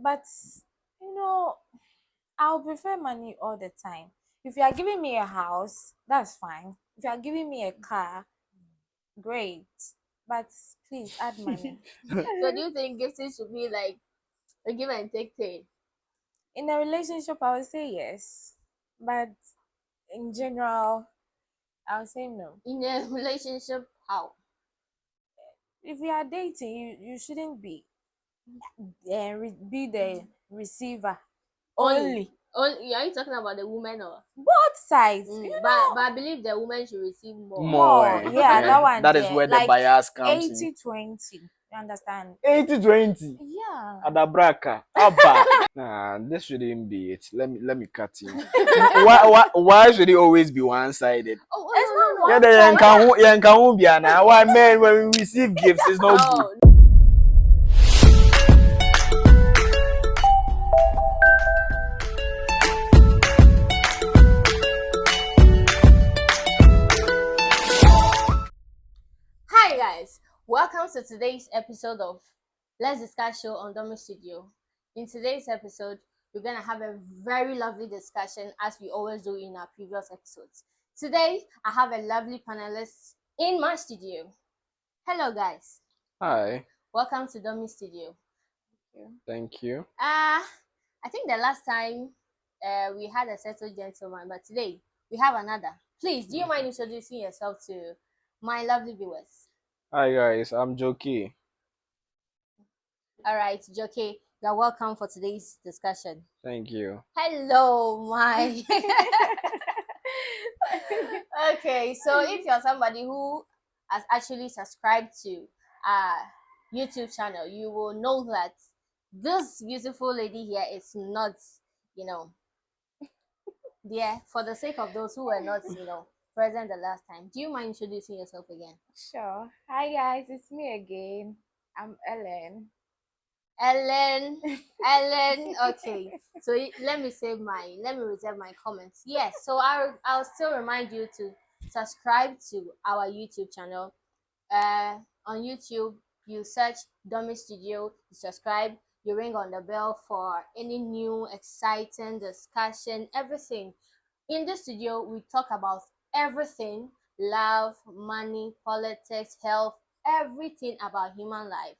But you know, I'll prefer money all the time. If you are giving me a house, that's fine. If you are giving me a car, great. But please add money. So do you think gifting should be like a give and take thing? In a relationship, I would say yes. But in general, I'll say no. In a relationship, how? If you are dating, you shouldn't be the receiver Only. only. Only are you talking about the woman or Both sides, but I believe the woman should receive more. More. more. Yeah, that one That is there. where the Like bias comes in. 80-20. You understand? 80-20. Yeah. Adabraka. Abba. Nah, this shouldn't be it. Let me cut you. Why should it always be one-sided? Oh, It's no, not no, Yeah, no. the yankahu biana. Why men when we receive gifts is not good. No. Hi guys, welcome to today's episode of Let's Discuss Show on Domi Studio. In today's episode, we're gonna have a very lovely discussion as we always do in our previous episodes. Today, I have a lovely panelist in my studio. Hello guys, Hi. welcome to Domi Studio. Thank you. I think the last time we had a settled gentleman, but today we have another. Please, do you mind introducing yourself to my lovely viewers? Hi guys, I'm Joki. All right, Joke, you're welcome for today's discussion. Thank you. Hello, my. Okay, so if you're somebody who has actually subscribed to our YouTube channel, you will know that this beautiful lady here is not, you know, yeah, for the sake of those who were not, present the last time. Do you mind introducing yourself again? Sure. Hi guys, it's me again. I'm Ellen. Ellen. Okay, so let me reserve my comments. Yes, so I'll still remind you to subscribe to our YouTube channel. On YouTube, you search Dummy Studio, you subscribe, you ring on the bell for any new exciting discussion, everything. In the studio, we talk about everything: love, money, politics, health, everything about human life.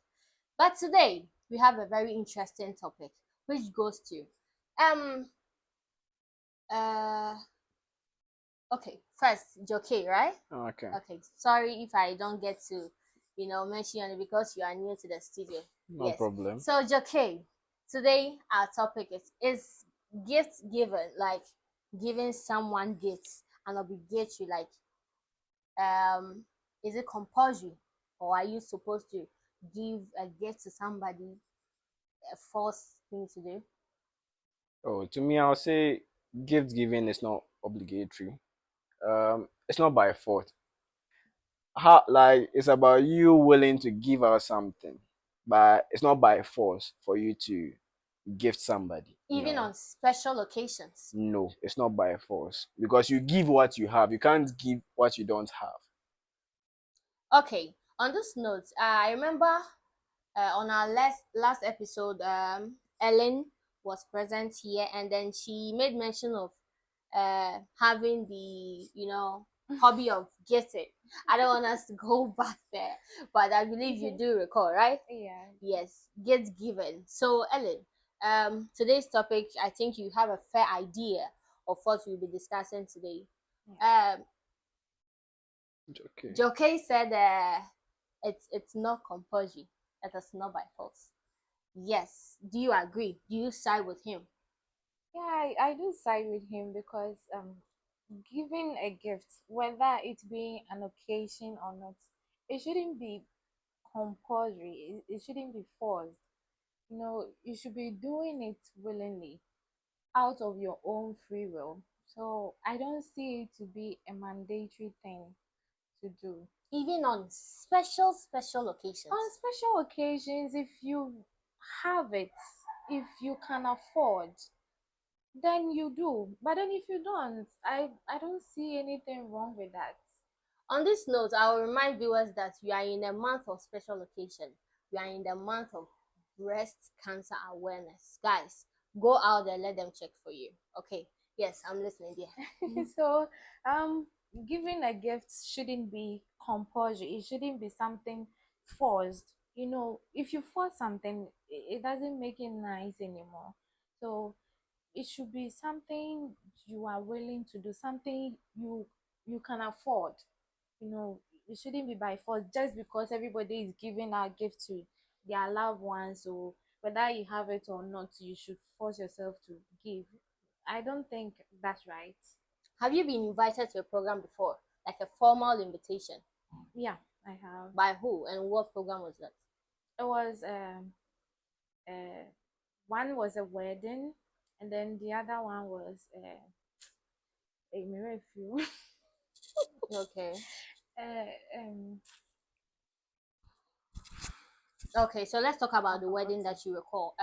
But today we have a very interesting topic, which goes to um uh okay, first Joke, right? Okay. Okay, sorry if I don't get to mention it because you are new to the studio. No Yes. problem. So Joke, today our topic is gift given, like giving someone gifts and obligatory, like is it compulsory or are you supposed to give a gift to somebody, a forced thing to do? Oh, to me, I'll say gift giving is not obligatory. It's not by fault. Like it's about you willing to give out something, but it's not by force for you to gift somebody. Even No. on special occasions. No, it's not by force because you give what you have. You can't give what you don't have. Okay, on this note, I remember on our last episode, Ellen was present here, and then she made mention of having the hobby of gifting. I don't want us to go back there, but I believe you do recall, right? Yeah. Yes, gift given. So Ellen, today's topic, I think you have a fair idea of what we'll be discussing today. Okay. Joke said it's not compulsory. It is not by force. Yes. Do you agree? Do you side with him? Yeah, I do side with him because giving a gift, whether it be an occasion or not, it shouldn't be compulsory. It shouldn't be forced. You should be doing it willingly, out of your own free will. So I don't see it to be a mandatory thing to do. Even on special occasions. On special occasions, if you have it, if you can afford, then you do. But then if you don't, I don't see anything wrong with that. On this note, I will remind viewers that we are in a month of special occasion. We are in the month of breast cancer awareness. Guys, go out there, let them check for you. Okay. Yes, I'm listening, dear. So, um, giving a gift shouldn't be compulsory. It shouldn't be something forced. You know, if you force something, it doesn't make it nice anymore. So, it should be something you are willing to do, something you can afford. You know, it shouldn't be by force just because everybody is giving a gift to their loved ones. So whether you have it or not, you should force yourself to give. I don't think that's right. Have you been invited to a program before? Like a formal invitation? Yeah, I have. By who and what program was that? It was uh one was a wedding, and then the other one was a mirror few. Okay. uh um Okay, so let's talk I about the forgot wedding it. that you recall.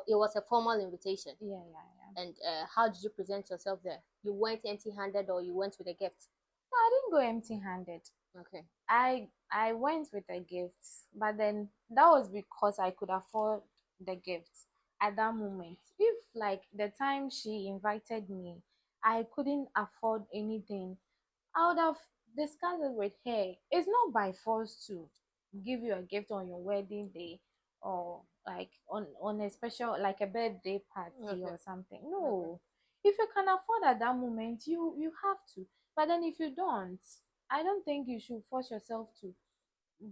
It was a formal invitation. Yeah. And how did you present yourself there? You went empty-handed or you went with a gift? No, I didn't go empty handed. Okay. I went with a gift, but then that was because I could afford the gift at that moment. If like the time she invited me, I couldn't afford anything, I would have discussed it with her. It's not by force to give you a gift on your wedding day, or like on a special, like a birthday party Okay. or something. Okay. No. If you can afford at that moment, you have to. But then if you don't, I don't think you should force yourself to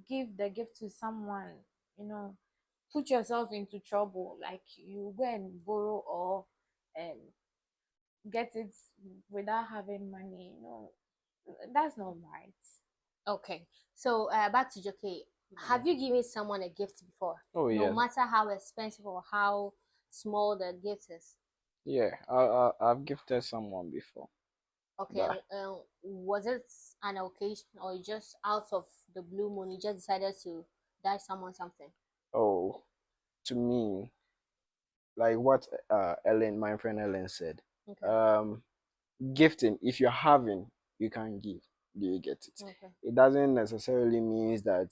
give the gift to someone, you know, put yourself into trouble, like you go and borrow or um, get it without having money. That's not right. Okay. So back to Jockey. Have you given someone a gift before? Oh No yes, matter how expensive or how small the gift is. yeah. I've gifted someone before, Okay. but Was it an occasion or you just out of the blue moon you just decided to buy someone something? oh, to me, like what Ellen, my friend Ellen said, Okay. um, gifting. If you're having, you can give. Do you get it? Okay. It doesn't necessarily means that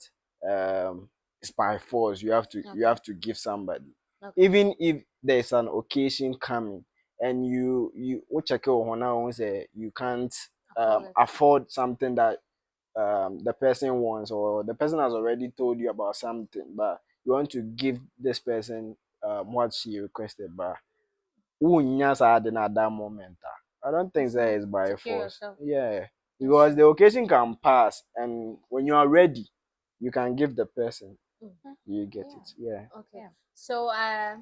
it's by force. You Okay. have to give somebody. Okay. Even if there's an occasion coming and you check out now say you can't Afford it. afford something that the person wants, or the person has already told you about something, but you want to give this person what she requested, but wonya saa ade at that moment. I don't think It's that not is by secure force. yourself. Yeah, That's because true. the occasion can pass, and when you are ready, you can give the person. Mm. You get Yeah, it? Yeah. Okay. yeah. So I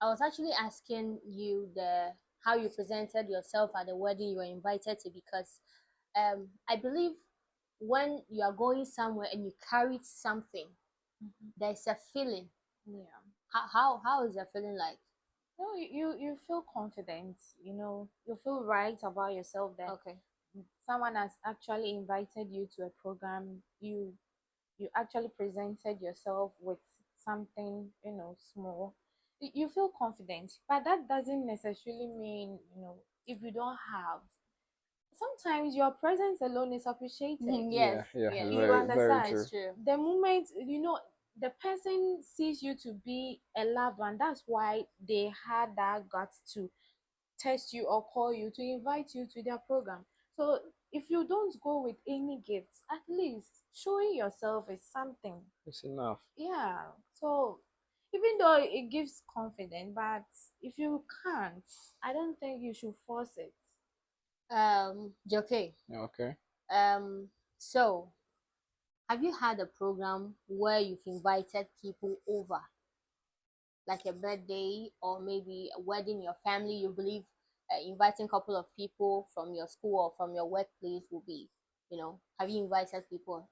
was actually asking you the how you presented yourself at the wedding you were invited to because I believe when you are going somewhere and you carried something, Mhm. there's a feeling. Yeah. How is your feeling like? No, you feel confident, you feel right about yourself that Okay. someone has actually invited you to a program. You actually presented yourself with something, small. You feel confident, but that doesn't necessarily mean, if you don't have, sometimes your presence alone is appreciated. Yes, Yeah, yeah, yes, it's You very, very understand? true. it's true. The moment, the person sees you to be a loved one, that's why they had that guts to text you or call you to invite you to their program. So if you don't go with any gifts, at least showing yourself is something. It's enough. Yeah. So even though it gives confidence, but if you can't, I don't think you should force it. Joke. Okay. Um, so have you had a program where you've invited people over, like a birthday or maybe a wedding, your family, you believe inviting a couple of people from your school or from your workplace will be, have you invited people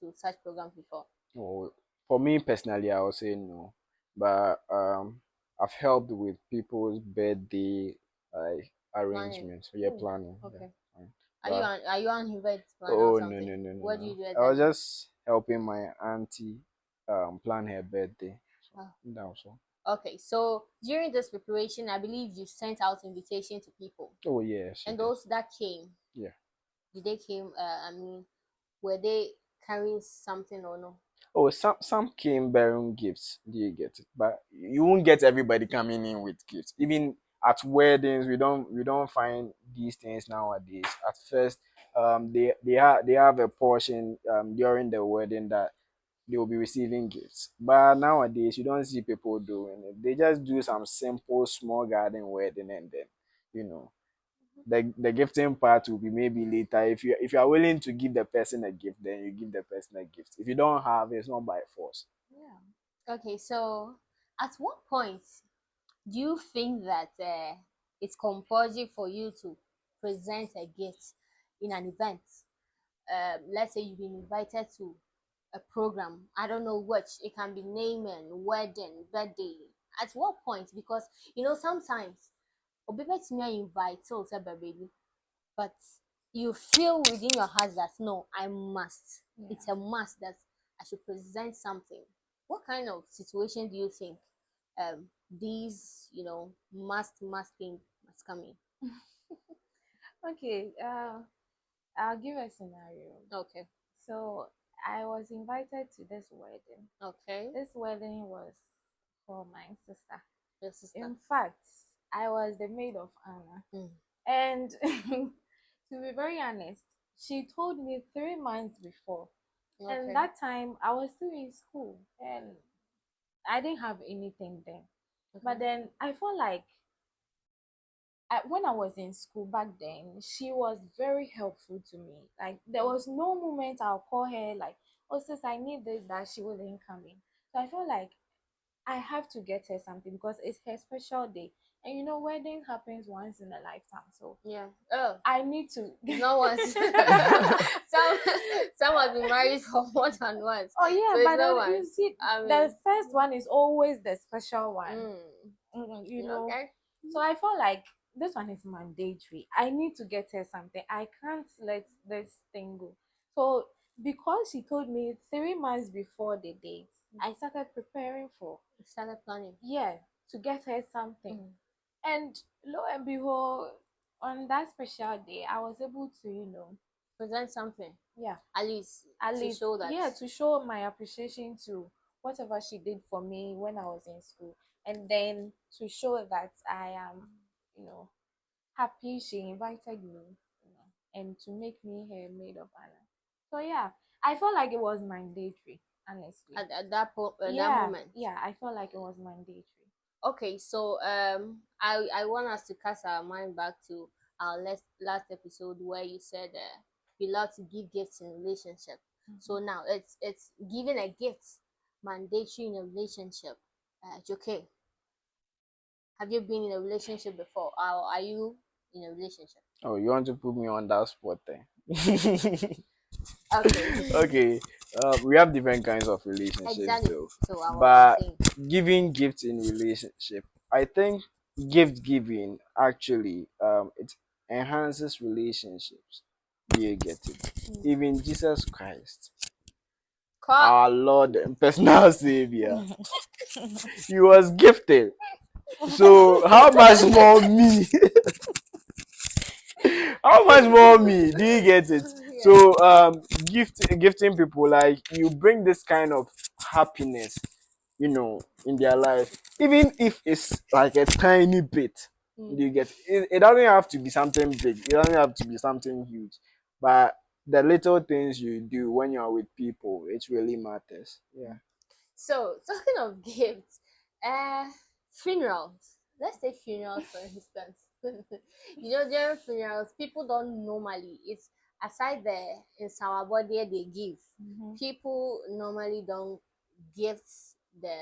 to such programs before? Well, for me personally, I would say no, but I've helped with people's birthday like Planning. arrangements. Yeah, Oh, planning. Yeah. okay. Fine. Are you But on are you on event planner or oh no something? no no no What do you no! do I was exactly? just helping my auntie plan her birthday. So Oh, that was all. okay. So during this preparation, I believe you sent out invitation to people. Oh yes, she And did. those that came, Yeah. did they came I mean, were they carrying something or no? Oh, some came bearing gifts. Do you get it? But you won't get everybody coming in with gifts. Even at weddings, we don't find these things nowadays. At first, they have a portion during the wedding that they will be receiving gifts. But nowadays, you don't see people doing it. They just do some simple small garden wedding, and then you know the gifting part will be maybe later. If you are willing to give the person a gift, then you give the person a gift. If you don't have, it's not by force. Yeah. Okay, so at what point do you think that it's compulsory for you to present a gift in an event? Let's say you've been invited to a program. I don't know which. It can be naming, wedding, birthday. At what point? Because sometimes obibetumi invite so say baby, but you feel within your heart that no, I must. Yeah. It's a must that I should present something. What kind of situation do you think these must thing must come in? Okay. I'll give a scenario. Okay. So I was invited to this wedding. Okay. This wedding was for my sister. Your sister. In fact, I was the maid of honor. Mm. And to be very honest, she told me 3 months before. Okay. And that time I was still in school and I didn't have anything then. But then I felt like when I was in school back then, she was very helpful to me. Like there was no moment I'll call her like, "Oh sis, I need this," that she wouldn't come in. So I felt like I have to get her something because it's her special day. And wedding happens once in a lifetime. So Yeah. Oh, I need to. not once. some some have been married for more than once. Oh yeah, So it's but not then you once. see, I the mean, first one is always the special one. Okay. So I felt like this one is mandatory. I need to get her something. I can't let this thing go. So because she told me 3 months before the date, I started preparing for, Started planning. yeah, to get her something. Mm. And lo and behold, on that special day, I was able to, Present something. yeah, At least at to least, show that. yeah, to show my appreciation to whatever she did for me when I was in school, and then to show that I am, you know, happy she invited me, and to make me her maid of honor. So yeah, I felt like it was mandatory, honestly. At that Yeah, moment. yeah, I felt like it was mandatory. Okay, so I want us to cast our mind back to our last episode where you said you love to give gifts in relationship. So now it's giving a gift mandatory in a relationship. Okay, have you been in a relationship before, or are you in a relationship? Oh, you want to put me on that spot then? Okay. Okay. We have different kinds of relationships Exactly. though. So I was But saying. giving gifts in relationship, I think gift giving actually it enhances relationships. Do you get it? Even Jesus Christ, our Lord and personal Savior, he was gifted. So how much more me? How much more me? Do you get it? Yeah. So gifting people, like, you bring this kind of happiness, in their life, even if it's like a tiny bit. Do you get it? It doesn't have to be something big. It doesn't have to be something huge. But the little things you do when you're with people, it really matters. Yeah. So talking of gifts, uh, funerals. Let's take funerals for instance. During funerals, people don't normally. It's aside the in our body they give. People normally don't gift the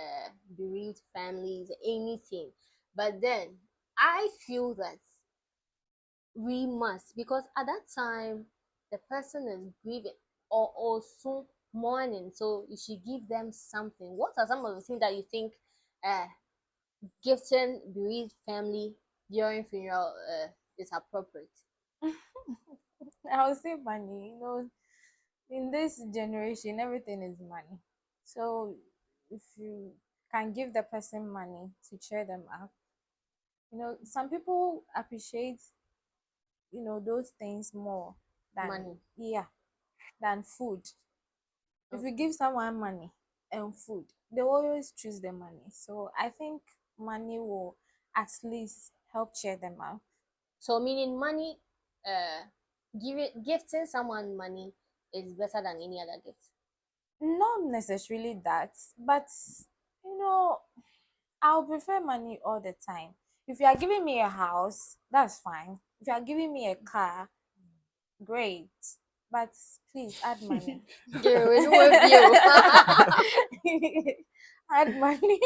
bereaved families anything. But then I feel that we must, because at that time the person is grieving or also mourning, so you should give them something. What are some of the things that you think uh gifting bereaved family during funeral is appropriate? I would say money. In this generation, everything is money. So if you can give the person money to cheer them up, some people appreciate, those things more than, Money. yeah, than food. If you Okay. give someone money and food, they always choose the money. So I think money will at least help cheer them out. So meaning money, uh, gifting someone money is better than any other gift. Not necessarily that, but you know, I'll prefer money all the time. If you are giving me a house, that's fine. If you are giving me a car, great. But please add money. Girl, we know with you. Add money.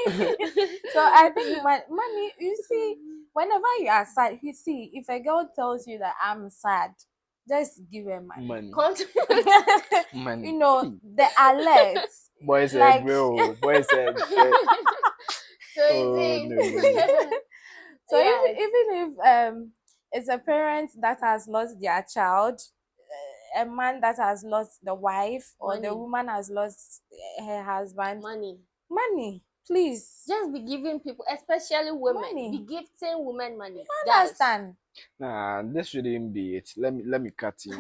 So I think money, you see, whenever you are sad, you see, if a girl tells you that I'm sad, just give her money. Money. Money. You know, the alert. Boy said, Like, bro. Boy said, So you oh, see, no, no, no. so yes, even if it's a parent that has lost their child, a man that has lost the wife, or the money, woman has lost her husband, money. money, please, Just be giving people, especially women, be money. gifting women money, You guys. understand? Nah, this shouldn't be it. Let me cut you.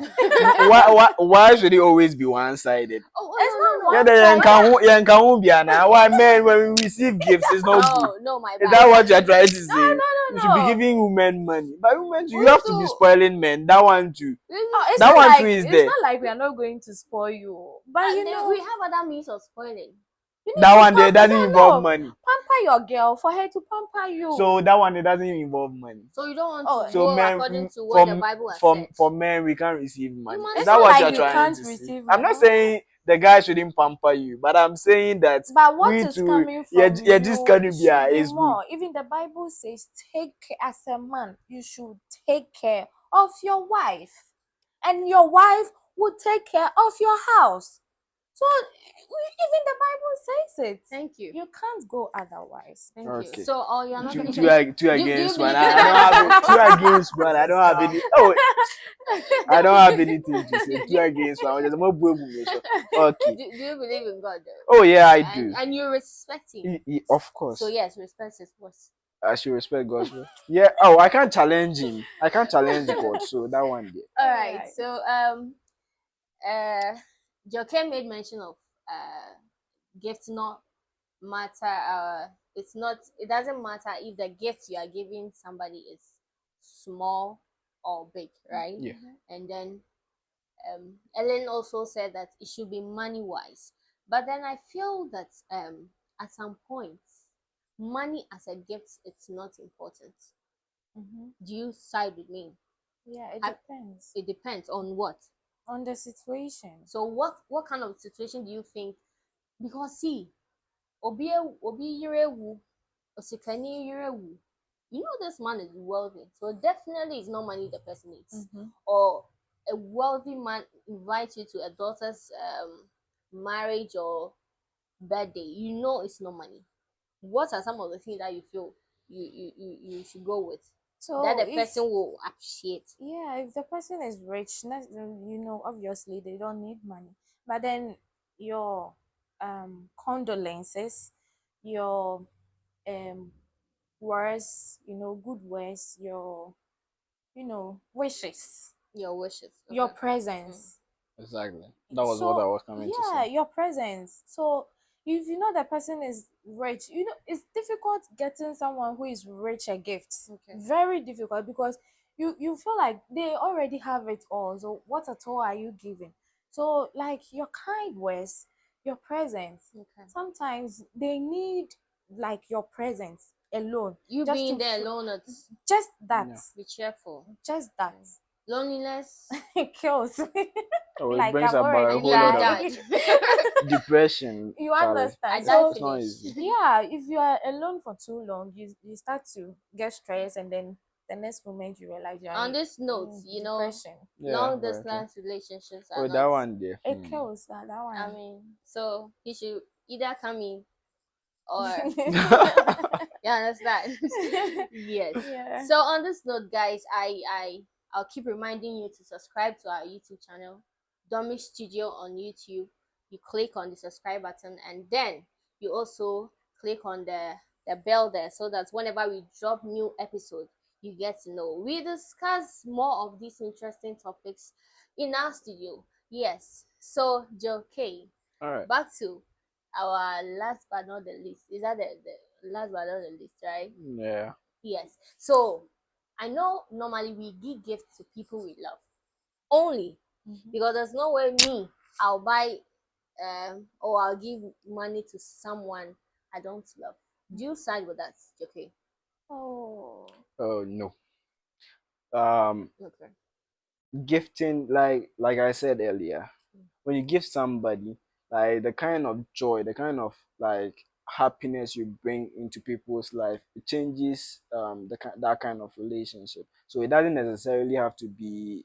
Why should it always be one-sided? Oh, It's no, not no, Yeah, no. the yankahu biana. Why men when we receive gifts is not good. No, no, my Is bad. that what you're trying to say? We should be No. giving women money. But women too, We you have to be do. spoiling men. That one too. Oh, it's That not one like too is it's there. not like we are not going to spoil you, but you And then know, we have other means of spoiling. you need That to one there pamper. doesn't No, involve no, money. pamper your girl for her to pamper you. So that one it doesn't involve money. So you don't want Oh, to So go men according to what the for Bible has for said. for men we can't receive money. must- Is it's that not what like you're you trying can't to say? receive I'm money. not saying the guy shouldn't pamper you, but I'm saying that But what we is too, coming yeah, from yeah, this you can be should be is good. more. Even the Bible says, take care as a man, you should take care of your wife, and your wife will take care of your house. So even the Bible says it. Thank you. You can't go otherwise. Thank you. Okay. So, oh, you're not Two, finishing. two Do against you one. believe I in don't God? have it. Two against one. I don't have any. Oh, I don't have anything to say. Two against one. There's more boom. Okay. Do you believe in God though? Oh yeah, I do. And you respect him. Of course. So yes, respect is worse. I should respect God's will. Yeah. Oh, I can't challenge him. I can't challenge God. So that one there. All right. Alright. So Joke made mention of gift not matter. It doesn't matter if the gift you are giving somebody is small or big, right? Yeah. And then Ellen also said that it should be money wise. But then I feel that at some point, money as a gift it's not important. Mm-hmm. Do you side with me? Yeah, it I- depends It depends on what. on the situation. So what kind of situation do you think? Because see, obi yirewu, osikani yirewu. You know this man is wealthy, so definitely it's not money the person needs. Mm-hmm. Or a wealthy man invites you to a daughter's marriage or birthday, you know it's not money. What are some of the things that you feel you should go with So that the if person will appreciate? yeah, if the person is rich, you know, obviously they don't need money. But then your condolences, your um words, you know, good words, your wishes, Your wishes. your Okay. presence. Exactly. That was what I So was coming to yeah, say. your presence. So if you know the person is rich, you know it's difficult getting someone who is rich a gift. Okay. Very difficult because you feel like they already have it all. So what at all are you giving? So like your kind words, your presence. Okay. Sometimes they need like your presence alone. You just being to there f- alone, it's just that. Yeah. be cheerful. Just that. Loneliness. It kills me. Oh, it Like brings I'm about a already whole lot of dying. depression. You Charlie. I understand? die So It's not finish. easy. yeah, if you are alone for too long, you start to get stressed, and then the next moment you realize you're On this note, in depression. Yeah, long very true. distance relationships are Oh, not. that one there. It kills that one. I mean, so he should either come in or you understand? Yes. Yeah. So on this note, guys, I'll keep reminding you to subscribe to our YouTube channel, Dummy Studio on YouTube. You click on the subscribe button, and then you also click on the bell there, so that whenever we drop new episode, you get to know. We discuss more of these interesting topics in our studio. Yes. So Joe K, All right. Back to our last but not the least. Is that the last but not the least, right? Yeah. Yes. So I know normally we give gifts to people we love only, because there's no way I'll buy or I'll give money to someone I don't love. Do you side with that? Okay. Oh. Oh no. Um, Okay. Gifting, like I said earlier, when you give somebody, like the kind of joy, the kind of like happiness you bring into people's life, it changes that kind of relationship. So it doesn't necessarily have to be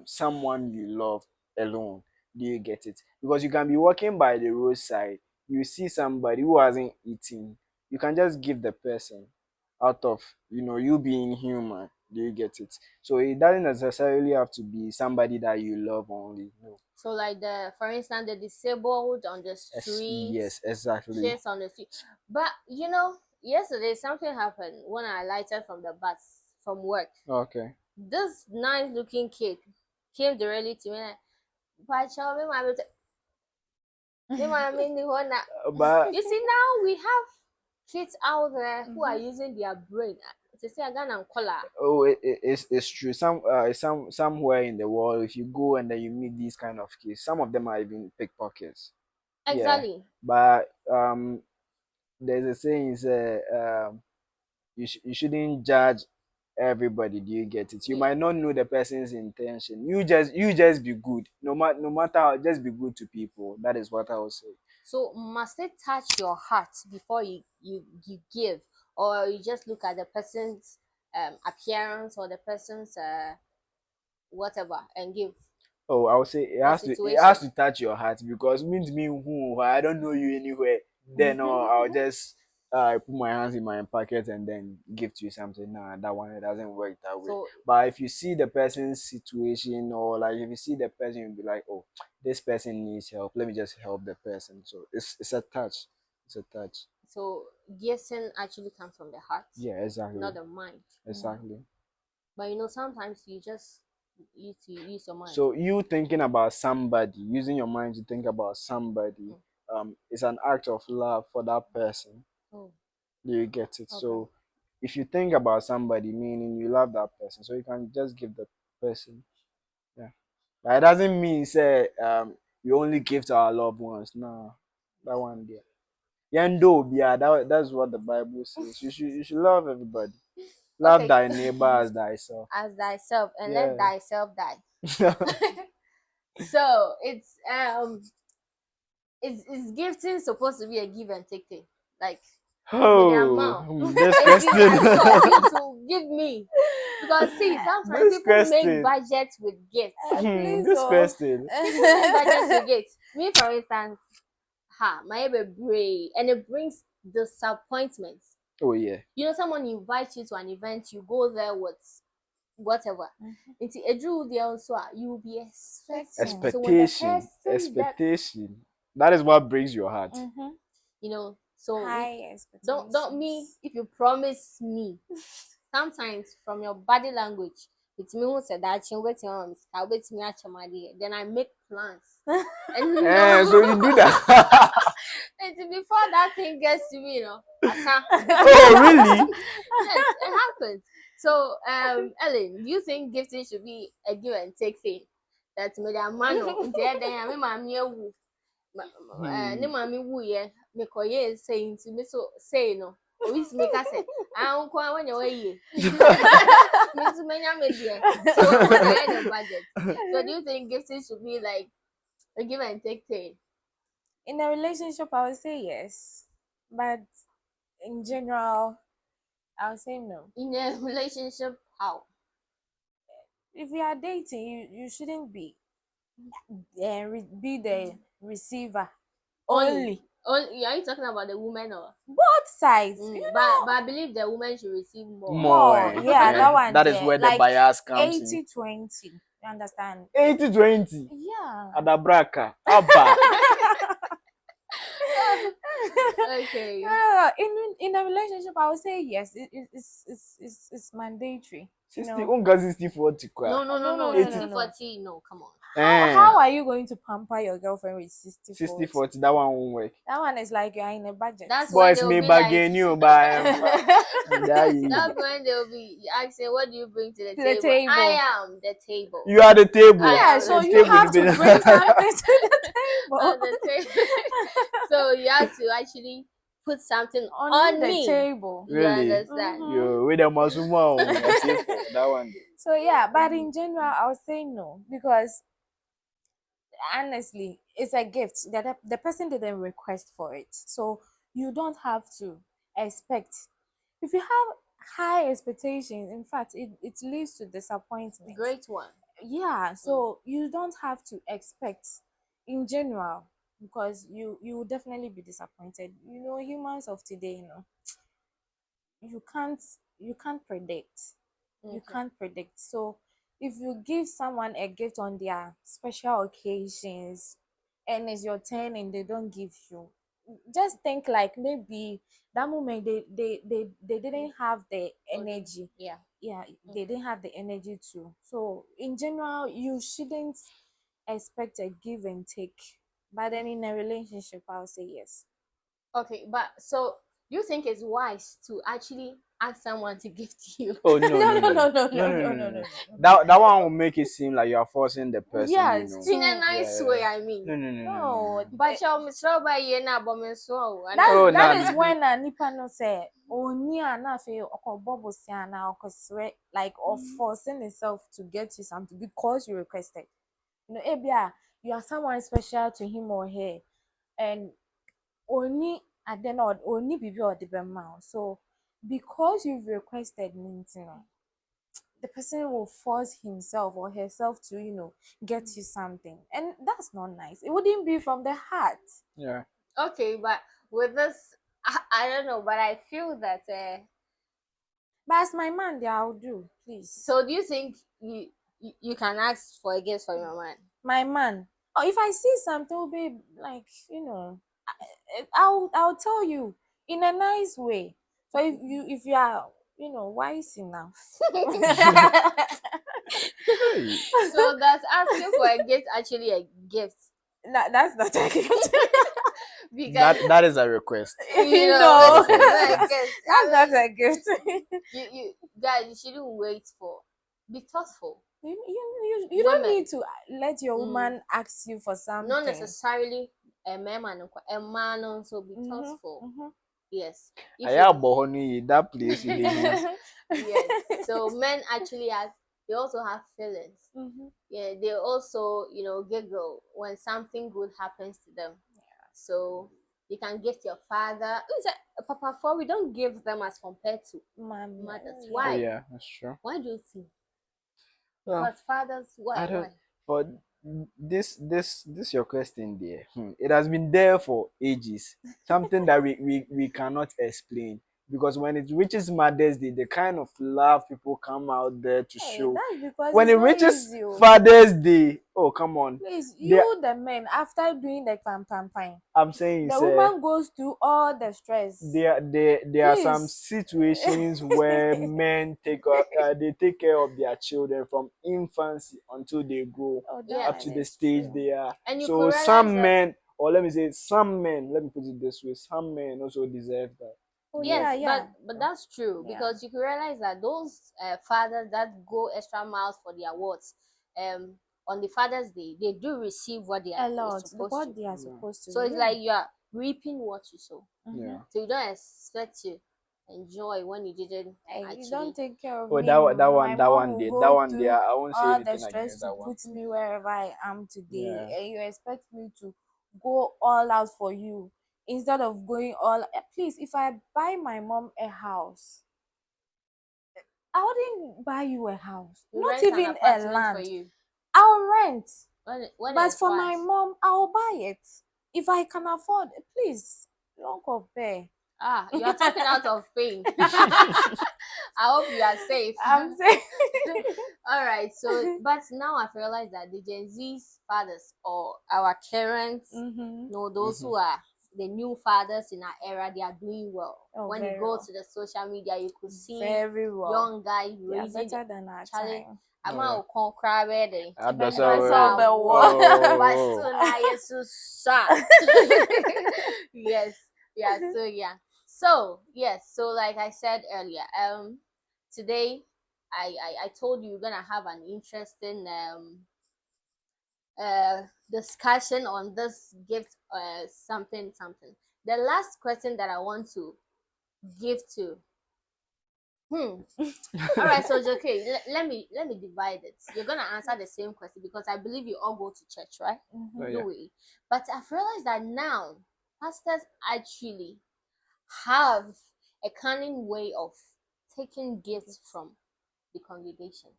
someone you love alone. Do you get it? Because you can be walking by the roadside, you see somebody who hasn't eaten, you can just give the person out of you being human. Do you get it? So it doesn't necessarily have to be somebody that you love only. No. So like for instance, the disabled on the streets, Yes, exactly. kids on the street. But yesterday something happened when I alighted from the bus from work. Okay. This nice looking kid came directly to me like, "But child, me my But you see, now we have kids out there who are using their brain. To say again and color. oh, it's true. Somewhere in the world, if you go and then you meet these kind of kids, some of them are even pickpockets. Yeah. Exactly. But there's a saying, you shouldn't judge everybody. Do you get it? You Yeah. might not know the person's intention. You just be good. No matter how, just be good to people. That is what I would say. So must it touch your heart before you give, or you just look at the person's appearance or the person's whatever and give Oh, I would say it the has to it situation? has to touch your heart, because means me who I don't know you anywhere. Then I'll just put my hands in my pocket and then give to you something. Nah, that one, it doesn't work that way. So But if you see the person's situation, or like if you see the person, you'll be like, oh, this person needs help. Let me just help the person. So it's a touch. It's a touch. so gifting actually comes from the heart, Yeah, exactly. not the mind. Exactly. But sometimes you just need to use your mind. So you thinking about somebody, using your mind to think about somebody, is an act of love for that person. Oh, Do you get it? okay. So if you think about somebody, meaning you love that person, so you can just give the person. Yeah. But it doesn't mean say you only give to our loved ones. No, that one there. Yendo, yeah, that's what the Bible says. You should love everybody. Love Okay. thy neighbor as thyself. As thyself, and let Yeah. thyself die. So is gifting supposed to be a give and take thing? Like with the amount. This If you question. for you to give me. Because see, sometimes This people make question. budgets with gifts. Please, This oh. question. People make budgets with gifts. Me, for instance, my brain, and it brings disappointments. Oh yeah. You know, someone invites you to an event, you go there with whatever. It's a drew there also. You will be expecting. So when the person Expectation. That is what brings your heart. you know, so High don't me expectations. if you promise me. Sometimes from your body language, it's me who said that you wait on I wait me at your then I make plans. And So you do that. and before that thing gets to me, Oh really? Yes, it happens. So Ellen, do you think gifting should be a give and take thing? That made a man then mommy wu ne mommy wu ye me koye saying to me so say no. Always make us say I don't go when you're away. Me to many media. So when I had a budget. So do you think gifting should be like a give and take thing? In a relationship, I would say yes, but in general, I would say no. In a relationship, how? If you are dating, you shouldn't be be the receiver only. Only are you talking about the woman or Both sides, but I believe the woman should receive more. more. Yeah, that one. That is where the like bias comes in. 80-20. You understand? 80-20. Yeah. Adabraka. Abba. Okay. In a relationship, I would say yes. It's mandatory. 60, 60-40. No. 80. 60-40, no, come on. How are you going to pamper your girlfriend with 60 60 40? 40, that one won't work. That one is like you are in a budget. That's when Boys they'll may be like, bargain you, but that's when they'll be asking, what do you bring to the To the table? table. I am the table. you are the table. Yeah, am so the you table have to is bring something to the On table. the table. So you have to actually put something On the me. table. You Really? understand? Mhm. You with a musuma that one. So yeah, but in general, I would say no, because honestly, it's a gift that the person didn't request for it. So you don't have to expect. If you have high expectations, in fact, it leads to disappointment. Great one. Yeah, so you don't have to expect in general, because you will definitely be disappointed. Humans of today, you can't you can't predict. You Okay. can't predict. So if you give someone a gift on their special occasions and it's your turn and they don't give you, just think like maybe that moment they didn't have the energy. Yeah. Yeah, they didn't have the energy to. So in general, you shouldn't expect a give and take. But then in a relationship, I'll say yes. Okay, but so you think it's wise to actually ask someone to gift you? Oh no No, no no, no no, no, no no, no no, no no, no. no. That one will make it seem like you are forcing the person. Yes, In a nice Yeah. way, I mean. No no no no. No, But you're Mr. By Yena Bomenso. Oh, that nah. is when a nipa no say oni a na fe okobobo si ana okosre like of forcing himself to get you something because you requested. Ebia, you are someone special to him or her, and oni and then or oni bibi or the bema. So because you've requested means, the person will force himself or herself to, get you something. And that's not nice. It wouldn't be from the heart. Yeah. Okay, but with this, I don't know, but I feel that. But as my man, there I'll do, please. So do you think you can ask for a gift from your man? My man. Oh, if I see something, will be like, I'll tell you in a nice way. So if you are, wise enough. Hey. So that's asking for a gift actually a gift That's not a gift. because That is a request. you know No. it's a gift. That's not a gift. You guys, you shouldn't wait for. Be thoughtful. You don't Women. need to let your woman ask you for something. Not necessarily a man also be thoughtful. Yes. If I you- have Bohoni, that place in the yes. So men actually they also have feelings. Yeah, they also, giggle when something good happens to them. So you can gift your father. Who's that? Papa, for we don't give them as compared to mothers. Oh Why? yeah, that's true. Why do you think? Well, Because fathers, I why? don't. Why? But this your question there. It has been there for ages. Something that we cannot explain, because when it reaches Mother's Day, the kind of love people come out there to Hey, show. that's because When it's it not reaches easy. Father's Day, oh come on. Please, They- the men, after doing the pam, I'm saying, the sir, woman goes through all the stress. there are some Please. situations where men they take care of their children from infancy until they grow Oh, Yeah. up that to one the is stage true. they are. And you So could realize some that- men, or let me say some men, let me put it this way, some men also deserve that. Oh, Yes, yeah. but that's true Yeah. because you can realize that those fathers that go extra miles for their wards, on the Father's Day, they do receive what they A are lot. supposed What to. they are supposed to. So it's yeah. like you are reaping what you sow. Yeah. So you don't expect to enjoy when you didn't Hey, actually. you don't take care of Oh, me. that My one, mom will day, go that one through there, I won't say all the anything stress against to that one. put me wherever I am today. Yeah. And you expect me to go all out for you instead of going all. Please, if I buy my mom a house, I wouldn't buy you a house, You not rent an even a apartment for land. you. I'll rent, When but it's for my fast. mom, I'll buy it if I can afford. Please, don't compare. You are talking out of pain. I hope you are safe. I'm saying. All right. So, but now I've realized that the Gen Z's fathers or our parents, those who are the new fathers in our era, they are doing well. Oh, When you very go well. to the social media, you could see Very well. young guys They are raising better than our challenge. time. I'm Oh, yeah. out con cry ready. Abdasa Abdasa we. Obewo. But Oh. soon I so sad. Yes, yeah. So yeah. So yes. So like I said earlier, today I told you we're gonna have an interesting discussion on this gift something something. The last question that I want to give to all right, so okay, let me divide it. You're gonna answer the same question because I believe you all go to church, right? Oh, Mhm. yeah. Do we? But I've realized that now pastors actually have a cunning way of taking gifts from the congregation.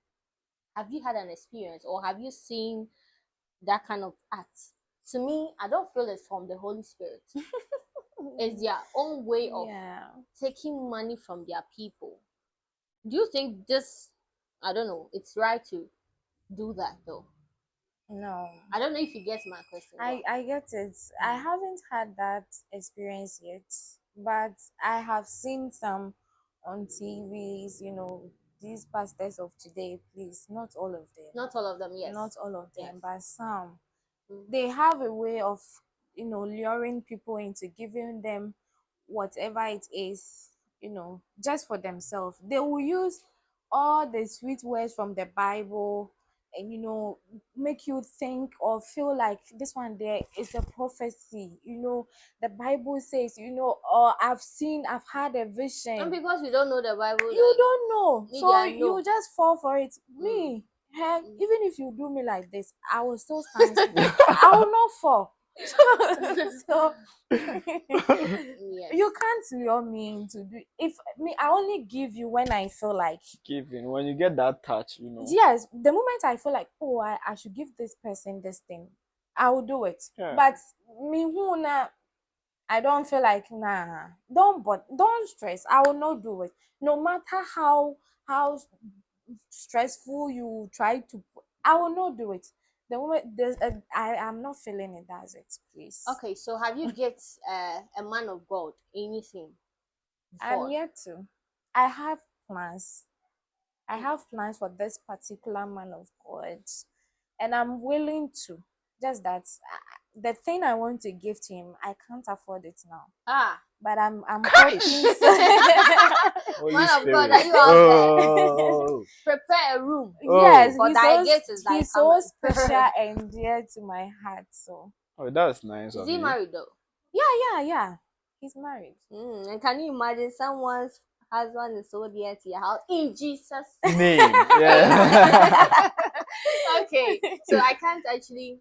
Have you had an experience or have you seen that kind of act? To me, I don't feel it's from the Holy Spirit. It's their own way of Yeah. taking money from their people. Do you think this, I don't know, it's right to do that though? No. I don't know if you get my question well. I get it. I haven't had that experience yet, but I have seen some on TVs, these pastors of today, please, not all of them. Not all of them, yes. Not all of Yes. them, but some. Mm. They have a way of, luring people into giving them whatever it is, just for themselves. They will use all the sweet words from the Bible and, make you think or feel like this one there is a prophecy. The Bible says, or I've had a And vision. because we don't know the Bible, You like, don't know, so media know. you just fall for it. Me, even if you do me like this, I will still stand still. I will not fall. So Yes. you can't lure me into do. If me, I only give you when I feel like. Giving. When you get that touch, Yes, the moment I feel like, oh, I should give this person this thing, I will do it. Yeah. But me who na, I don't feel like, nah, don't stress. I will not do it. No matter how stressful you try to, I will not do it. The moment I am not feeling it, that's it, please. Okay, so have you get a man of God anything I'm before? yet to. I have plans. I have plans for this particular man of God, and I'm willing to. Just that the thing I want to give to him, I can't afford it now. Ah, But I'm Christ! hoping so. Holy man of God, Spirit. are you out there? Oh. Prepare a room. Yes, For thy gift is thy he's so coming. special and dear to my heart. So Oh, that's nice Is of he you. married though? yeah. He's married. And can you imagine someone's husband is so dear to your house in Jesus' Name. Yeah. Okay, so I can't actually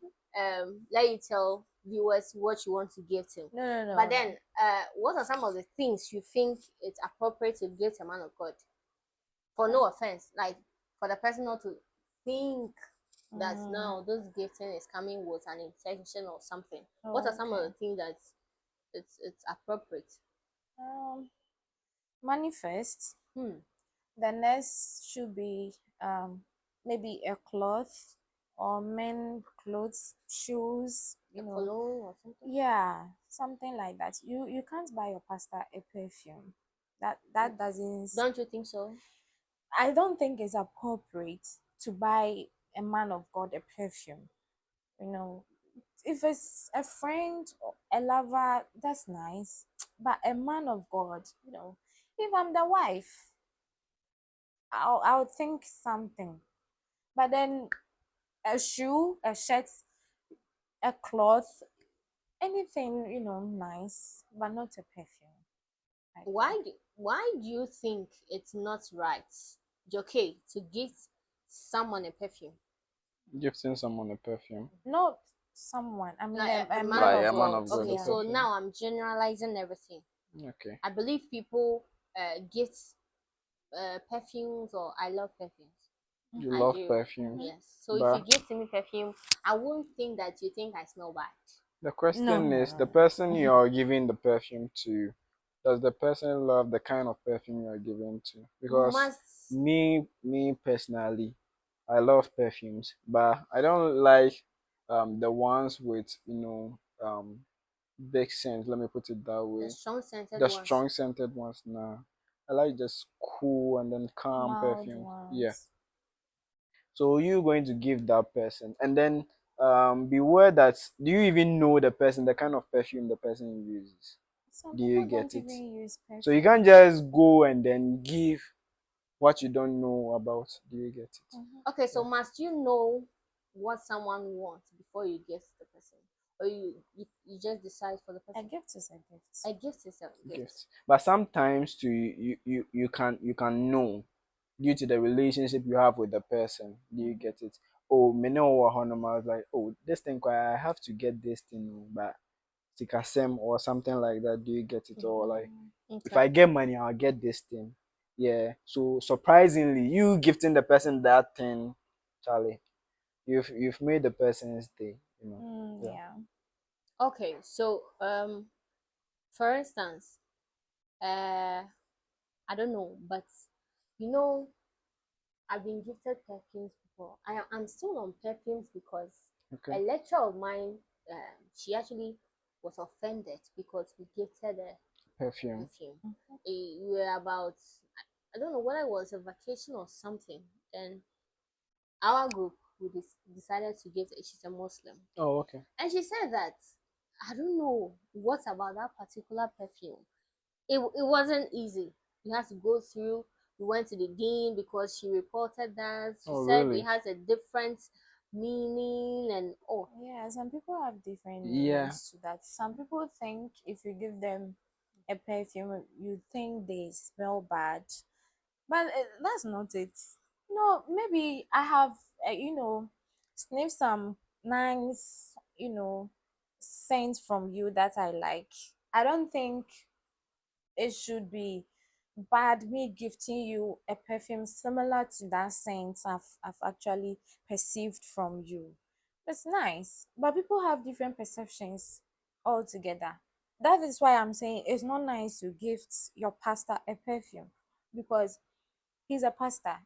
let you tell viewers what you want to give to him. No. But then, what are some of the things you think it's appropriate to give to a man of God? For no offense, like for the person not to think that no, this gifting is coming with an intention or something. What are some of Okay. the things that it's appropriate? Money first. The next should be maybe a cloth or men clothes, shoes, Cologne or something? yeah, something like that. You can't buy your pastor a perfume. That doesn't. Don't you think so? I don't think it's appropriate to buy a man of God a perfume. You know, if it's a friend or a lover, that's nice. But a man of God, if I'm the wife, I'll think something. But then a shoe, a shirt, a cloth, anything, nice, but not a perfume. I think. Why do you think it's not right, okay, to gift someone a perfume? Gifting someone a perfume. Not someone. I mean, Like a a man man Like of a of man God. God. of God Okay, a Yeah. so perfume. now I'm generalizing everything. Okay. I believe people gift perfumes, or I love perfumes. You I love do. perfume. Yes. So if But you give me perfume, I won't think that you think I smell bad. the No, question no, is, the no. person you're giving the perfume to, does the person love the kind of perfume you're giving to? Because Must me personally, I love perfumes, but I don't like the ones with big scents. Let me put it that The way. strong scented The ones. strong scented ones, nah. I like just cool and then calm Mild perfumes. Yeah. ones. So you're going to give that person, and then beware that, do you even know the person, the kind of perfume the person uses? Some Do you people don't get it? even use So you can't perfumes. just go and then give what you don't know about. Do you get it? Mhm. Okay, Yeah. so must you know what someone wants before you gift the person, or you just decide for the A person? gift is a gift. A gift is a gift. Gift. But sometimes to you can know due to the relationship you have with the person. Do you get it? Oh, me know what I was like, oh, this thing I have to get this thing, oh, but Sikasem or something like that. Do you get it? Or like, Mm. if Okay. I get money, I'll get this thing. Yeah. So surprisingly, you gifting the person that thing, Charlie, you've made the person's day. You know. Mm, Yeah. yeah. Okay, so for instance, I don't know, but you know, I've been gifted perfumes before. I'm still on perfumes because Okay. a lecturer of mine, she actually was offended because we gifted a Perfume. perfume. Mhm. We were about, I don't know whether it was a vacation or something. Then our group we decided to give. She's a Muslim, Oh, okay. and she said that I don't know what about that particular perfume. It wasn't easy. You have to go through. We went to the dean because she reported that. She Oh, said it really? has a different meaning and oh Yeah, some people have different Yeah. meanings to that. Some people think if you give them a perfume, you think they smell bad, but that's not it. No, maybe I have, sniffed some nice, scents from you that I like. I don't think it should be bad me gifting you a perfume similar to that scent I've actually perceived from you. It's nice, but people have different perceptions altogether. That is why I'm saying it's not nice to gift your pastor a perfume because he's a pastor.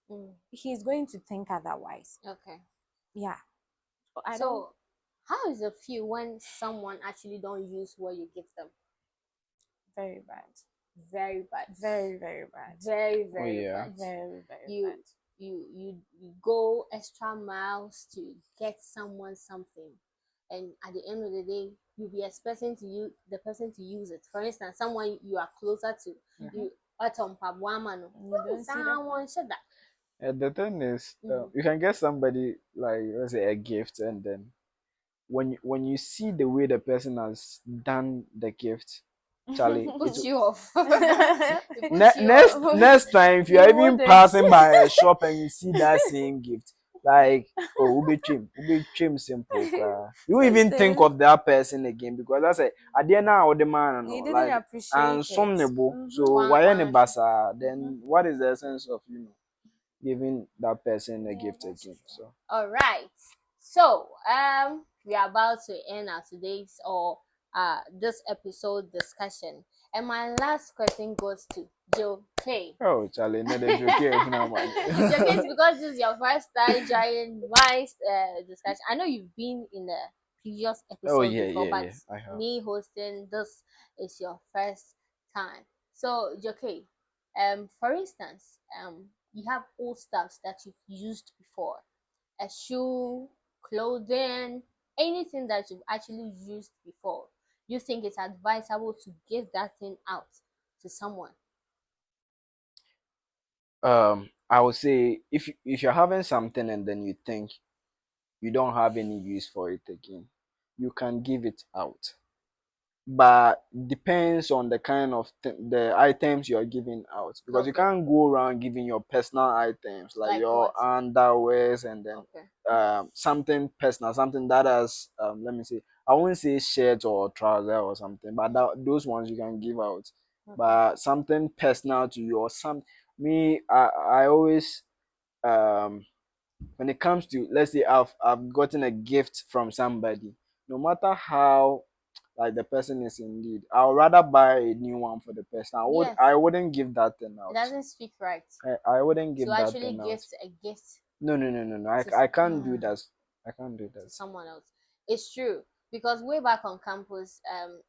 mm, He's going to think otherwise. okay. Yeah. So I don't. So how is it feel when someone actually don't use what you give them? Very bad. Very bad. Very, very bad. Very, Oh, very yeah. bad. Very, very You bad. you go extra miles to get someone something, and at the end of the day you'll be expecting to you the person to use it. For instance, someone you are closer to, Mm-hmm. you autumn no And you don't see the someone said that. The thing is, Mm-hmm. you can get somebody like, let's say, a gift, and then when you see the way the person has done the gift, Charlie, it Puts you off. It puts ne- you next off. next time if you're You even wouldn't. passing by a shop and you see that same gift, like, oh, ube trim simple cry, you won't It's even think the of that person again, because that's a at the end of the man, you no, didn't like, and appreciate it. some nebo, Mm-hmm. so why any One basa, Mm-hmm. then what is the essence of giving that person a Yeah, gift that's again? true. So All right. So, we are about to end our today's or this episode discussion. And my last question goes to Joe K. oh, Charlie, another joke here, man. Joe K, it's because this is your first time joining my discussion. I know you've been in the previous Oh, episode yeah, before, yeah, but yeah, I have. me hosting this is your first time. So, Joe K, for instance, you have old stuffs that you've used before, a shoe, clothing, anything that you've actually used before, you think it's advisable to give that thing out to someone? I would say, if you're having something and then you think you don't have any use for it again, you can give it out. But depends on the kind of the items you're giving out, because you Okay, can't go around giving your personal items like like your what? underwears, and then Okay, something personal, something that has, let me say, I won't say shirt or trouser or something, but those ones you can give out. okay, But something personal to you, or some, me, I always, um when it comes to, let's say, I've gotten a gift from somebody, no matter how, like, the person is in need, I'll rather buy a new one for the person. yes, I wouldn't give that thing it out. doesn't speak right I wouldn't to give that actually thing out. gift a gift No, no, no, no, no. to I can't do Mm. that. I can't do to that. someone else. It's true. because way back on campus,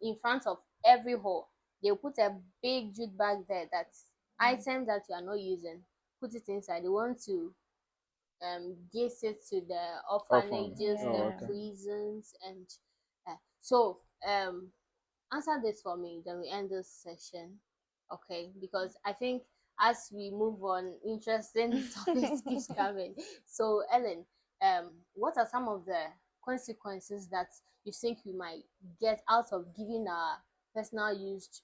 in front of every hall, they'll put a big jute bag there that's items that you are not using. Put it inside. They want to give it to the Orphan. orphanages, the Oh, Yeah. okay. prisons, and so answer this for me. Then we end this session, okay? Because I think as we move on, interesting topics keeps coming. So Ellen, what are some of the consequences that you think we might get out of giving our personal used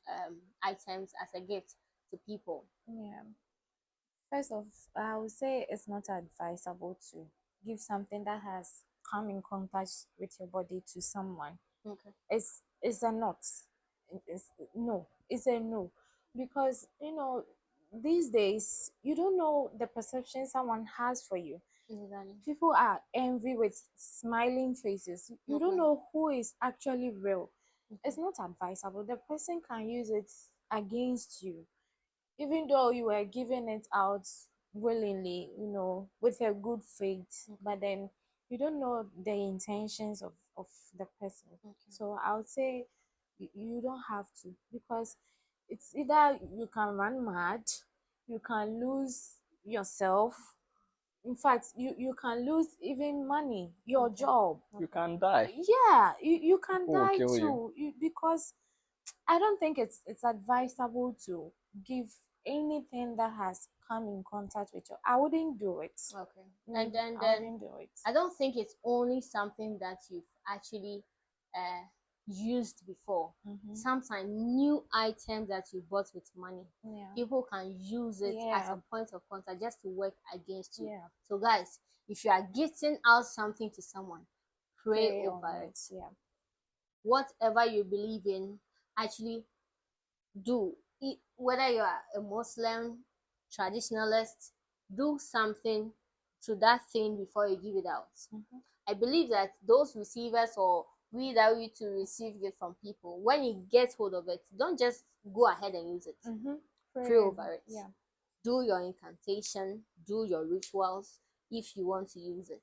items as a gift to people? Yeah. First off, I would say it's not advisable to give something that has come in contact with your body to someone. Okay. It's a not. It's no. It's a no. Because these days you don't know the perception someone has for you. Exactly. People are envy with smiling faces. You don't Okay. know who is actually real. It's not advisable. The person can use it against you, even though you were giving it out willingly, with a good faith, but then you don't know the intentions of the person. Okay. So I would say you don't have to, because it's either you can run mad, you can lose yourself. In fact, you can lose even money, your Okay. job. You can die. Yeah, you can People will die kill you. too. Because I don't think it's advisable to give anything that has come in contact with you. I wouldn't do it. Okay. No, And then I wouldn't do it. I don't think it's only something that you've actually uh, used before. Mm-hmm. Sometimes new items that you bought with money, Yeah. people can use it as Yeah. a point of contact just to work against you. Yeah. So guys, if you are gifting out something to someone, pray Pray on over it. Yeah. Whatever you believe in, actually do it. Whether you are a Muslim, traditionalist, do something to that thing before you give it out. Mm-hmm. I believe that those receivers, or we that we to receive it from people, when you get hold of it, don't just go ahead and use it. Mm-hmm. Pray over it. Yeah. Do your incantation, do your rituals if you want to use it.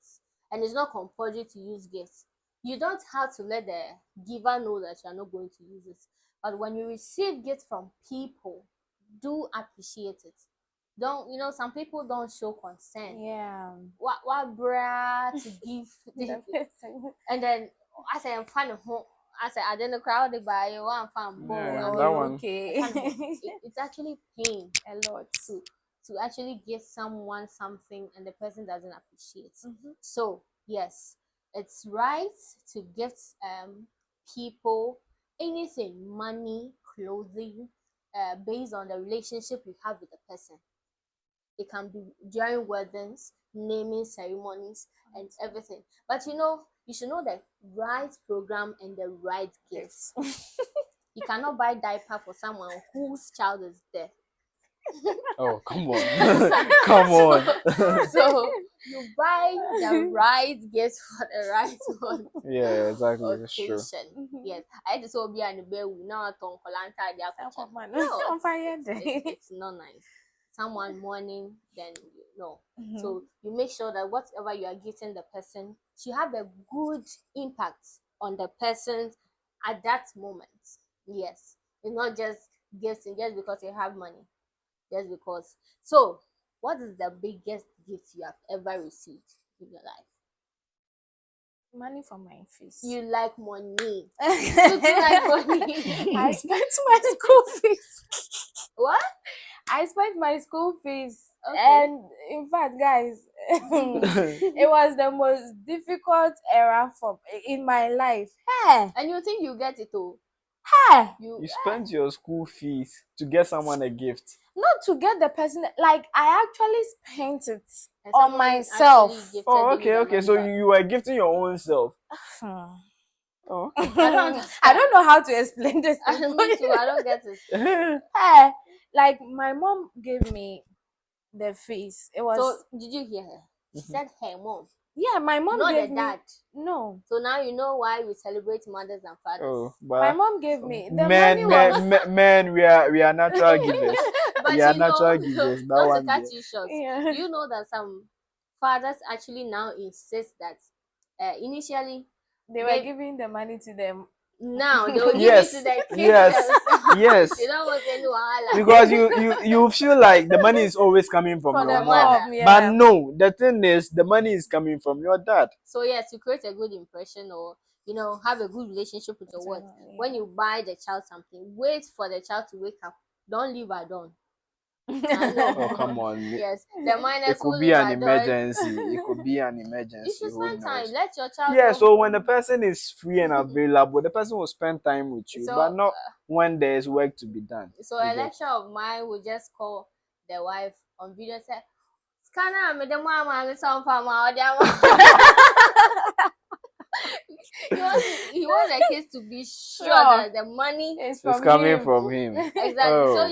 And it's not compulsory to use gifts. You don't have to let the giver know that you are not going to use it. But when you receive gifts from people, do appreciate it. Don't, some people don't show concern. Yeah. What bra to give The person. and then I say I'm fine home. I say I didn't crowd it by one fan Yeah, Oh, that one. okay. it's actually pain A lot. to actually give someone something and the person doesn't appreciate. Mm-hmm. So yes, it's right to gift people anything, money, clothing, based on the relationship you have with the person. It can be during weddings, naming ceremonies, and everything. But you should know the right program and the right gifts. You cannot buy diaper for someone whose child is dead. Oh, come on. Come on. So you buy the right gift for the right one. Yeah, exactly. It's true. Occasion. Yes. I just will be an bear now to Kolanta On fire day. it's not nice. Someone mourning, then no. Mhm. So you make sure that whatever you are giving the person should have a good impact on the person at that moment. Yes. It's not just gifting just because you have money. Just because. So what is the biggest gift you have ever received in your life? Money for my face. You like money. You too like money. I spent my school fees. What? I spent my school fees. Okay. And in fact, guys, it was the most difficult era in my life. Hey, And you think you get it all? hey, You spent your school fees to get someone a gift. not to get the person. Like, I actually spent it And on someone myself. actually gifted Oh, you okay, the okay. So money back. you were gifting your own self. Hmm. Oh, I don't understand. I don't know how to explain this. Me too. I don't get it. okay. Hey, like, my mom gave me the fees. It was So did you hear her? She said her mom, yeah. My mom not gave the me dad. no. So now you know why we celebrate mothers and fathers. Oh, My but mom gave me the men, money was men, we are natural givers. But We are you know, natural givers. That not to one cut there. you short. Yeah. You know that some fathers actually now insist that initially They were giving the money to them. Now they will give it to Yes, the kids yes, themselves. yes. You don't want any wahala. Because you feel like the money is always coming from For your the the mom, mother. mom, but yeah. no, the thing is the money is coming from your dad. So yes, to create a good impression, or have a good relationship with your So, wife. When yeah. you buy the child something, wait for the child to wake up. Don't leave her done. I Oh, know. come on. Yes, the It minors who could be leave an her done. emergency. It could be an You emergency. should Who spend time. knows? Let your child Yeah, know. so when the person is free and available, the person will spend time with you, So but not when there is work to be done. so You a get? lecturer of mine would just call the wife on video, say, "Scanner me the mama me some farmer or he wants the kids to be sure Sure. that the money It's It's from coming him. from him. exactly. So Oh,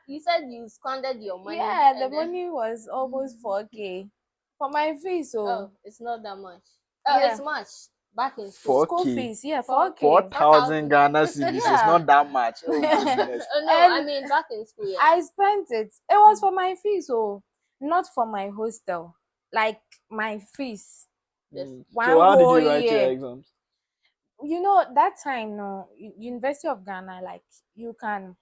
you said you squandered your money, Yeah, the and then money was almost 4K for my fees. oh, So it's not that much. yeah, It's much back in school. school 4K. fees. Yeah, For 4K. 4,000 4,000. Ghana cedis is Yeah, not that much. Oh, goodness. No, I and mean back in school, yeah. I spent it. It was for my fees, so not for my hostel. Like my fees, Yes. So, one how did whole you write your year. exams? You know that time, no, University of Ghana, like you can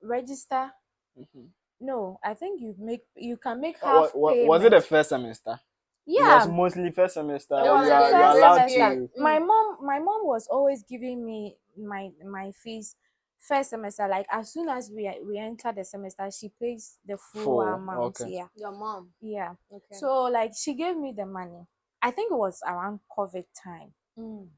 register. Mhm. No, I think you can make half Was it the payment. first semester? It was Yeah, mostly first semester. it That was one You the are again, you the are first grace allowed semester. period. to. My mom was always giving me my fees first semester. Like as soon as we enter the semester, she pays the full Full. amount. Okay. Yeah, Your mom. yeah. Okay. So like she gave me the money. I think it was around COVID time. Mm.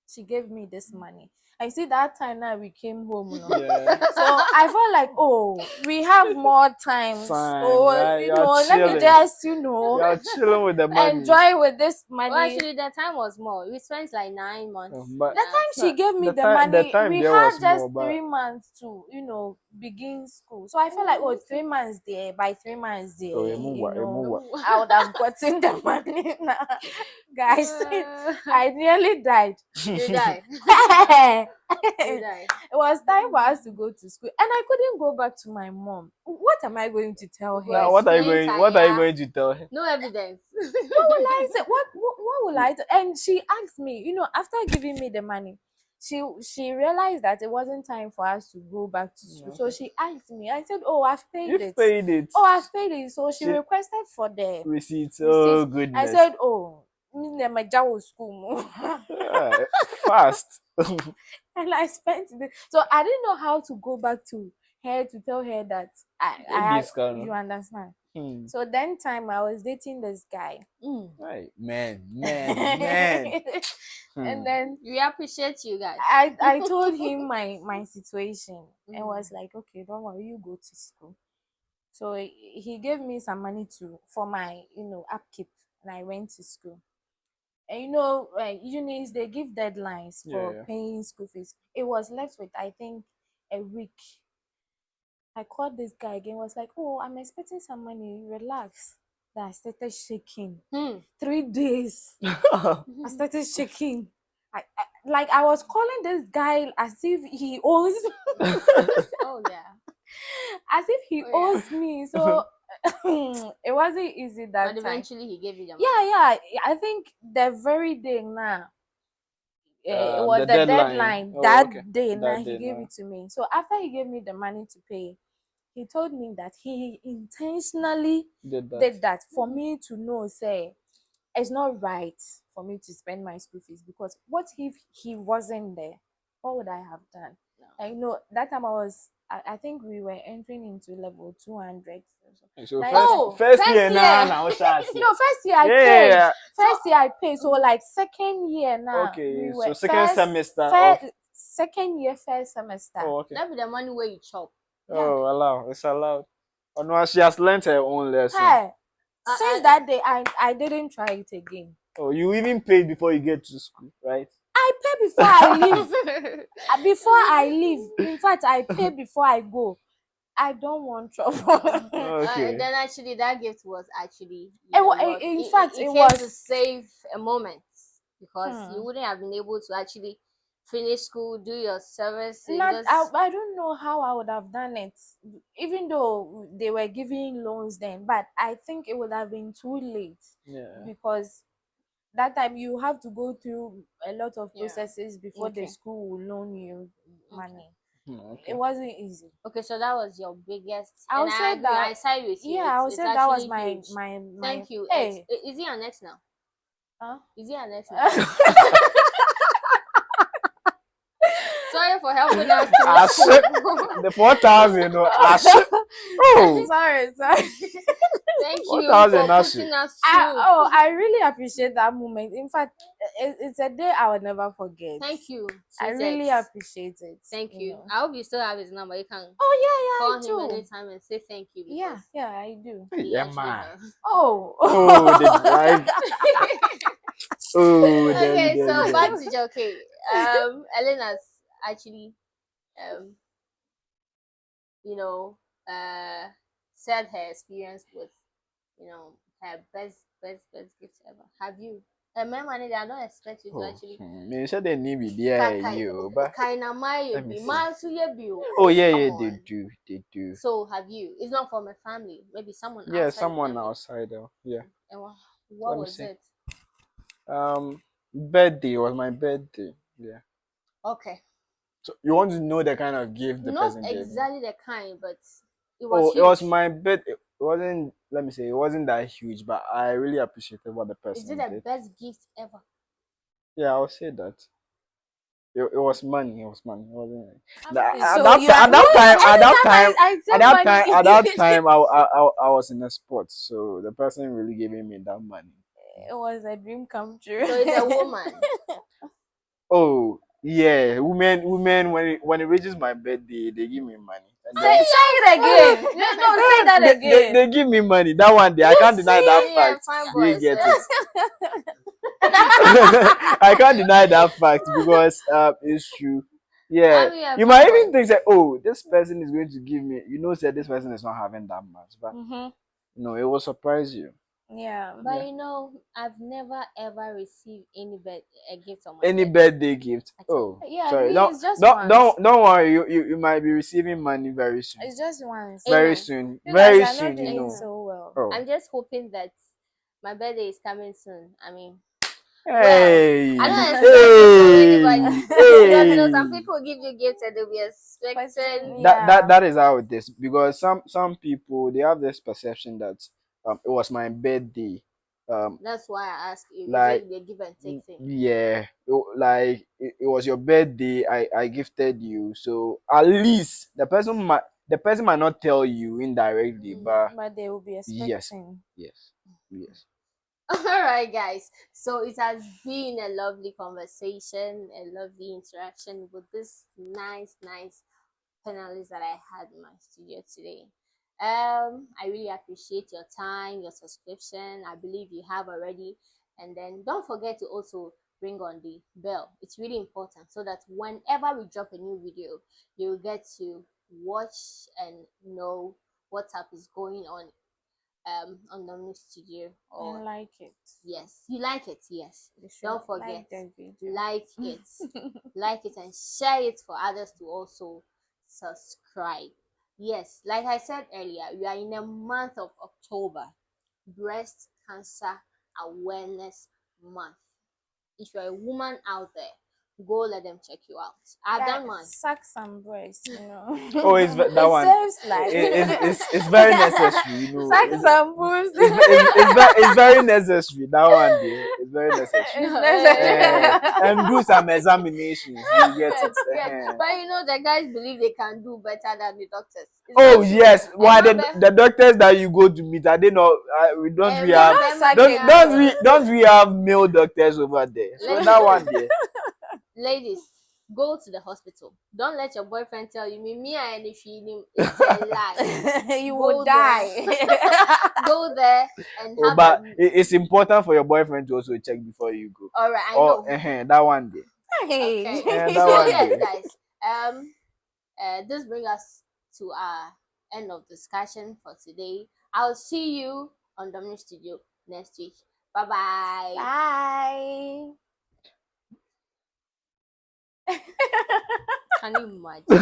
She gave me this money. I see that time now we came home, no. Yeah. So I felt like, oh, we have more time. Time, So right? You're let me chilling. just You're chilling with the money. enjoy with this Well, money. actually, the time was more. We spent like 9 months But with The us. time she gave me the the money, time we there had was just more, but 3 months to, begin school. So I felt like, oh, 3 months there, by 3 months there, oh, emuwa, emuwa. I would have gotten the money now. Guys, Uh, I nearly died. you die. You It die. was time for us to go to school, and I couldn't go back to my mom. What am I going to tell You go her? Now, explain, what are you Tanya. going to tell her? No evidence. What will I say? What will I do? And she asked me, after giving me the money, she realized that it wasn't time for us to go back to school. So Okay. she asked me. I said, "Oh, I've paid You've it. paid it. Oh, I've paid it." So she She requested for the receipts. Oh receipts. I goodness. said, "Oh, me na my jawo school mo." Ah, fast. And I spent it. So I didn't know how to go back to her to tell her that This kind you of. understand. Hmm. So then time I was dating this guy. Mm. Right. Man. And Hmm. then We appreciate you guys. I told him my situation and Mm. was like, okay, don't worry, you go to school. So he gave me some money for my upkeep, and I went to school. And unis they give deadlines Yeah, for yeah. paying school fees. It was left with I think a week. I called this guy again, was like, oh, I'm expecting some money, relax. Then I started shaking. Hmm. 3 days I started shaking. Like I was calling this guy as if he owes Oh yeah. as if he Oh yeah. owes me. So it wasn't easy But that time. eventually he gave you the money. Yeah, I think the very day now, it was The the deadline. deadline Oh, that okay. day now That he day gave now. it to me. So after he gave me the money to pay, he told me that he intentionally Did that. did that for me to know, say, it's not right for me to spend my school fees, because what if he wasn't there? What would I have done? No. I that time I think we were entering into level 200. So Like, first oh, first year first now year. now Shasi. no, first year I Yeah, paid. yeah. First year I paid. So like second year now Okay. we So were second semester of. second year first semester. Oh, okay. That be the money where you chop. Yeah. Oh, allow. It's allowed. Oh no, she has learned her own lesson. Hey, Uh, since uh, that day I didn't try it again. Oh, you even paid before you get to school, right? I pay before I leave. Before I leave. In fact, I pay before I go. I don't want trouble. Okay. then actually that gift was actually In fact, it it came to was. save a moment, because you Hmm. wouldn't have been able to actually finish school, do your service, and Not just I don't know how I would have done it, even though they were giving loans then, but I think it would have been too late, Yeah. because that time you have to go through a lot of Yeah. processes before the Okay. school will loan you Okay. money. It Okay. wasn't easy. Okay, so that was your biggest, I and would I say agree. that, I side with you. yeah, I would It's say that was actually my huge. my Thank you, X. hey. Is he an X now? Huh? Is he an X now? Sorry for helping us through Ash, school. the 4,000, no, Ash. Oh, Sorry. Thank you for 4,000 Ash. putting us through. I really appreciate that moment. In fact, it's a day I will never forget. Thank you, I sweet really X. appreciate it. Thank you you. know. I hope you still have his number. You can Oh yeah, call yeah, I him do. anytime and say thank you Yeah, because yeah, I do. Hey, he yeah, actually man. has. Oh. Oh, the like. Oh, Okay, so back damn. to Joke. Elena's actually um you know said her experience with her best gift ever. Have you? My manager, I don't expect you to Oh, actually me said they need me there, you, but kind of let me be see. Oh, Hey, yeah, come yeah, on. they do. So have you? It's not from a family, maybe someone Yeah, outside the someone family. outside, yeah. And what Let me was see. it? Birthday was my birthday. Yeah. Okay. So you want to know the kind of gift the Not person gave me? exactly the kind, but it was Oh, it was huge. my birthday. It wasn't. Let me say, it wasn't that huge, but I really appreciated what the Is it person the did. best gift ever? Yeah, I'll say that. It was money. It was money. It wasn't. At So that you time, are at that time, at that anytime time, I say at that money. time, at that time, I was in a sport, so the person really giving me that money. It was a dream come true. So it's a woman. Oh yeah, women. When it reaches my birthday, they give me money, and Say then it again. No, say that again. they give me money. That one day, I can't deny that See? Yeah, fact. fine Do you boy. get So it? I can't deny that fact because it's true. Yeah, I mean, a you fine might boy. even think that, oh, this person is going to give me. Said this person is not having that much, but Mm-hmm. no, it will surprise you. Yeah. But Yeah. I've never ever received a gift on my Any birthday birthday gift. at all. Oh, Yeah, sorry. me, it's just once. Don't worry. You might be receiving money very soon. It's just once. Very Amen. soon. You guys Very are not soon. doing Amen. so well. Oh. I'm just hoping that my birthday is coming soon. I mean, well, Hey, I don't expect it from hey, anybody because some hey. people give you gifts and they'll be expecting. Yeah. That is how it is because some people they have this perception that it was my birthday, um That's why I asked you. Is like it the give and take thing? yeah, like it was your birthday, I gifted you, so at least the person might not tell you indirectly, but But they will be yes, expecting. yes, yes. All right, guys. So it has been a lovely conversation, a lovely interaction with this nice panelists that I had in my studio today. I really appreciate your time, your subscription. I believe you have already. And then don't forget to also bring on the bell. It's really important so that whenever we drop a new video, you'll get to watch and know what up is going on the new studio. Or And like it. yes, you like it, yes. You should Don't forget, like the video. like it, like it, and share it for others to also subscribe. Yes, like I said earlier, we are in a month of October, Breast Cancer Awareness Month. If you're a woman out there, go let them check you out. I've Guys, done mine. suck some breast, you know. Oh, that It one. saves life. It's very necessary, Suck some boobs. it's very necessary. That one there, it's very necessary. It's And do some examinations. You get it. Yes, but the guys believe they can do better than the doctors. It's Oh not true. yes, why Remember, the doctors that you go to meet, are they not? We don't we You have don't suck it. don't we have male doctors over there? So that one there. ladies, go to the hospital. Don't let your boyfriend tell you me and if it's a lie. You Go will there. die. Go there and Oh, have but it's important for your boyfriend to also check before you go. all right, I Oh, know. that one there. Okay. That So one yes, there. guys. This brings us to our end of discussion for today. I'll see you on Dominic Studio next week. Bye bye. Bye. Can you imagine?